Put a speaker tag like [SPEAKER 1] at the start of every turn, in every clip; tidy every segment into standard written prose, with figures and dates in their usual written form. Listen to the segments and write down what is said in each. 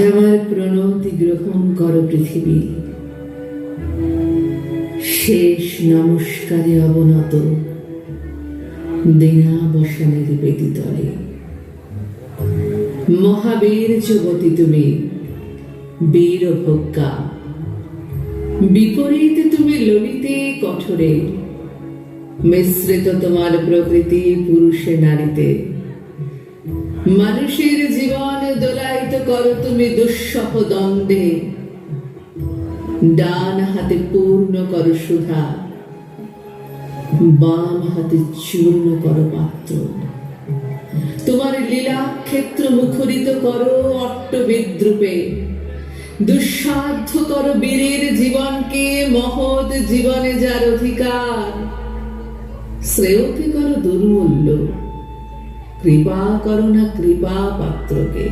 [SPEAKER 1] আমার প্রণতি গ্রহণ করো পৃথিবী, শেষ নমস্কারে অবনত দীনাবসানের বেদি তলে। মহাবীর যুবতী তুমি, বীর ভোগ্যা, বিপরীত তুমি ললিতে কঠোরে, মিশ্রিত তোমার প্রকৃতি পুরুষে নারীতে। মানুষের জীবন দোলায়িত করো তুমি দুঃসহ দ্বন্দ্বে, ডান হাতে পূর্ণ করো সুধা, বাম হাতে চূর্ণ করো পাত্র। তোমার লীলা ক্ষেত্র মুখরিত করো অট্ট বিদ্রুপে, দুঃসাধ্য করো বীরের জীবনকে মহৎ জীবনে যার অধিকার। শ্রেয়কে করো দুর্মূল্য, কৃপা করো না কৃপা পাত্রকে।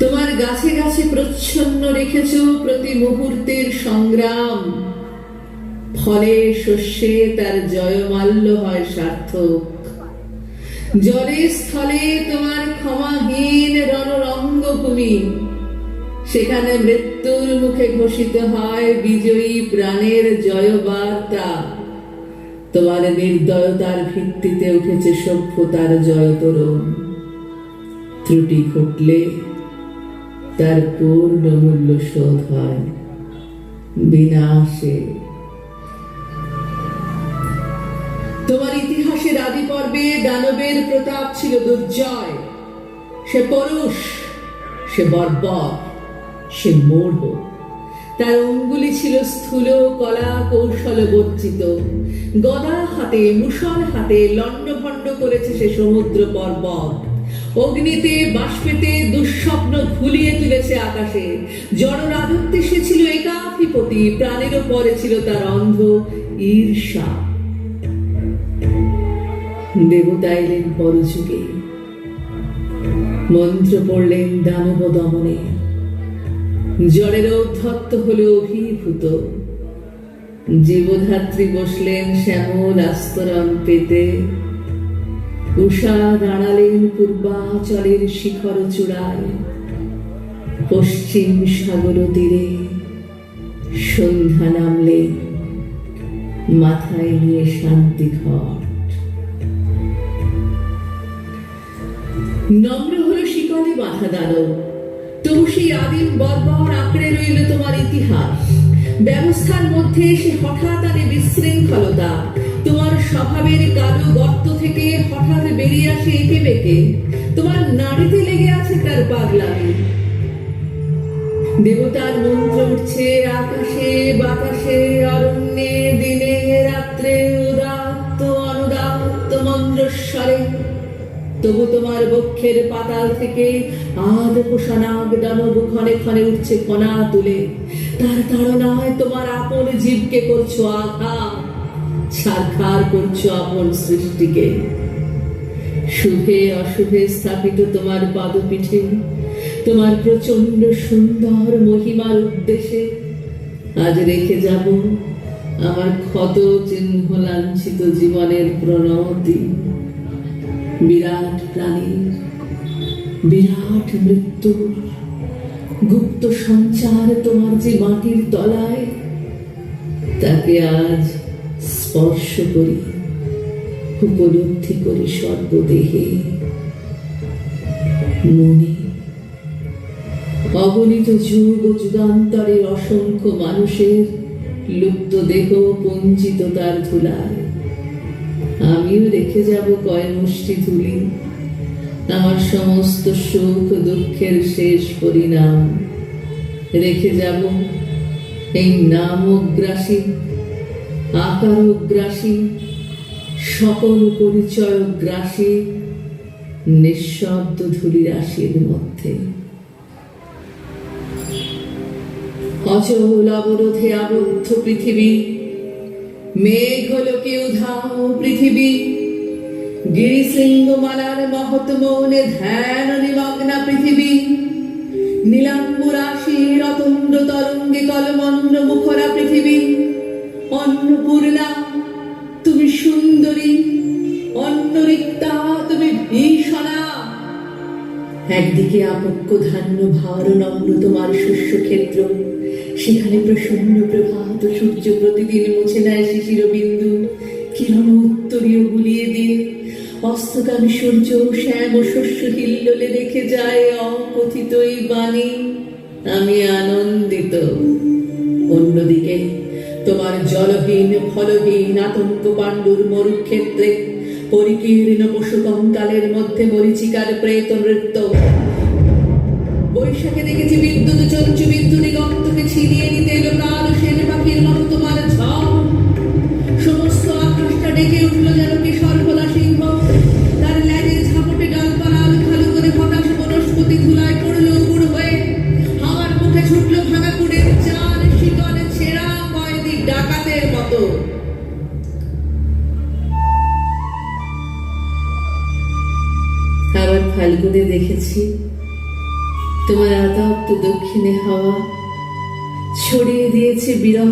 [SPEAKER 1] তোমার গাছে গাছে প্রচ্ছন্ন রেখেছ প্রতি মুহূর্তের সংগ্রাম, ফলে শস্যে তার জয়মাল্য হয় সার্থক। জলে স্থলে তোমার ক্ষমাহীন রণরঙ্গভূমি, সেখানে মৃত্যুর মুখে ঘোষিত হয় বিজয়ী প্রাণের জয়বার্তা। তোমার নির্দয়তার ভিত্তিতে উঠেছে সভ্যতার জয়তরণ। ত্রুটি ঘটলে তার পূর্ণ মূল্য শোধ হয় বিনাশে। তোমার ইতিহাসের আদি পর্বে দানবের প্রতাপ ছিল দুর্জয়। সে পরুষ, সে বর্বর, সে মূঢ়। তার অঙ্গুলি ছিল স্থূল কলা কৌশল বর্জিত। গদা হাতে মুষল হাতে লণ্ডভণ্ড করেছে সে সমুদ্র পর্বত। অগ্নিতে বাষ্পেতে দুঃস্বপ্ন ঘুলিয়ে তুলেছে আকাশে। জড় রাজত্বে সে ছিল একাধিপতি, প্রাণেরও পরে ছিল তার অন্ধ ঈর্ষা। দেবতা এলেন পরযুগে, মন্ত্র পড়লেন দানব দমনে। জড়ের ঔদ্ধত্য হল অভিভূত, জীবধাত্রী বসলেন শ্যামল আস্তরণ পেতে। উষা দাঁড়ালেন পূর্বাচলের শিখর চূড়ায়, পশ্চিম সাগর তীরে সন্ধ্যা নামলেন মাথায় নিয়ে শান্তি ঘট। নম্র হলো শিকলে বাঁধা দানব, তবু সেই আদিম বর্বর আঁকড়ে রইল তোমার ইতিহাস। ব্যবস্থার মধ্যে সে হঠাৎ আনে বিশৃঙ্খলতা। তোমার স্বভাবের কালো গর্ত থেকে হঠাৎ বেরিয়ে আসে এঁকে বেঁকে। তোমার নাড়িতে লেগে আছে তার পাগলামি। দেবতার মন্ত্র উঠছে আকাশে বাতাসে অরণ্যে দিনে রাত্রে, উদাত্ত অনুদাত্ত মন্ত্রস্বরে। তবু তোমার বক্ষের পাতাল থেকে আদ পোষানাগ দানব ক্ষণে ক্ষণে উঠছে কণা তুলে। তার তাড়নায় তোমার আপন জীবকে করছো আঘাত, ছারখার করছো আপন সৃষ্টিকে। শুভে অশুভে স্থাপিত তোমার পাদপীঠে, তোমার প্রচন্ড সুন্দর মহিমার উদ্দেশ্যে আজ রেখে যাব আমার ক্ষত চিহ্ন লাঞ্ছিত জীবনের প্রণতি। বিরাট প্রাণীর বিরাট মৃত্যুর গুপ্ত সঞ্চার তোমার যে মাটির তলায়, তাকে আজ স্পর্শ করি, উপলব্ধি করি সর্বদেহে মনে। অগণিত যুগ ও যুগান্তরের অসংখ্য মানুষের লুপ্ত দেহ পঞ্জিত তার ধুলায়। আমিও রেখে যাব কয় মুষ্টি ধুলি, আমার সমস্ত সুখ দুঃখের শেষ পরিণাম। রেখে যাব এই নামগ্রাসী আকারগ্রাসী সকল পরিচয়গ্রাসী নিঃশব্দ ধূলি রাশির মধ্যে। অচল অবরোধে আবদ্ধ পৃথিবী, মেঘলোকে উধাও পৃথিবী। গিরিশৃঙ্গমালার মহৎ মৌনে ধ্যান নিমগ্না পৃথিবী। নীলাম্বুরাশি রতন্দ্র তরঙ্গে কলমন্দ্র মুখরা পৃথিবী। অন্নপূর্ণা তুমি সুন্দরী, অন্নরিক্তা তুমি ভীষণা। একদিকে আপক্ষ ধান্য ভার নম্র তোমার শস্য ক্ষেত্র, সেখানে প্রসন্ন প্রভাত সূর্য প্রতিদিন মুছে নেয় শিশির বিন্দু, কিরণ উত্তরীয় গুলিয়ে দিয়ে অস্তগামী সূর্য শ্যাম ও শস্য হিল্লোলে রেখে যায় অকথিত এই বাণী, আমি আনন্দিত। অন্যদিকে তোমার জলহীন ফলহীন আতঙ্ক পাণ্ডুর মরুক্ষেত্রে পরিকীর্ণ পশু কঙ্কালের মধ্যে মরীচিকার প্রেত নৃত্য। বৈশাখে দেখেছি বিদ্যুৎ চঞ্চু বিদ্যুৎ গন্তকে ছিনিয়ে নিতে এলো কাল সেন পাখির মতো তোমার ঝড়। সমস্ত আকাশটা ডেকে উঠলো যেন কি সর্বলা সিংহ, তার ল্যাজের ঝাপটে ডালপালা আলু খালু করে হতাশ বনস্পতি ধুলায় পড়লো উপুড় হয়ে। হাওয়ার মুখে ছুটলো ভাঙা কুড়ের চাল, শিকলে ছেঁড়া কয়েদি ডাকাতের মতো। আবার ফাল্গুনে দেখেছি তোমার আতপ্ত দক্ষিণে হাওয়া ছড়িয়ে দিয়েছে বিরহ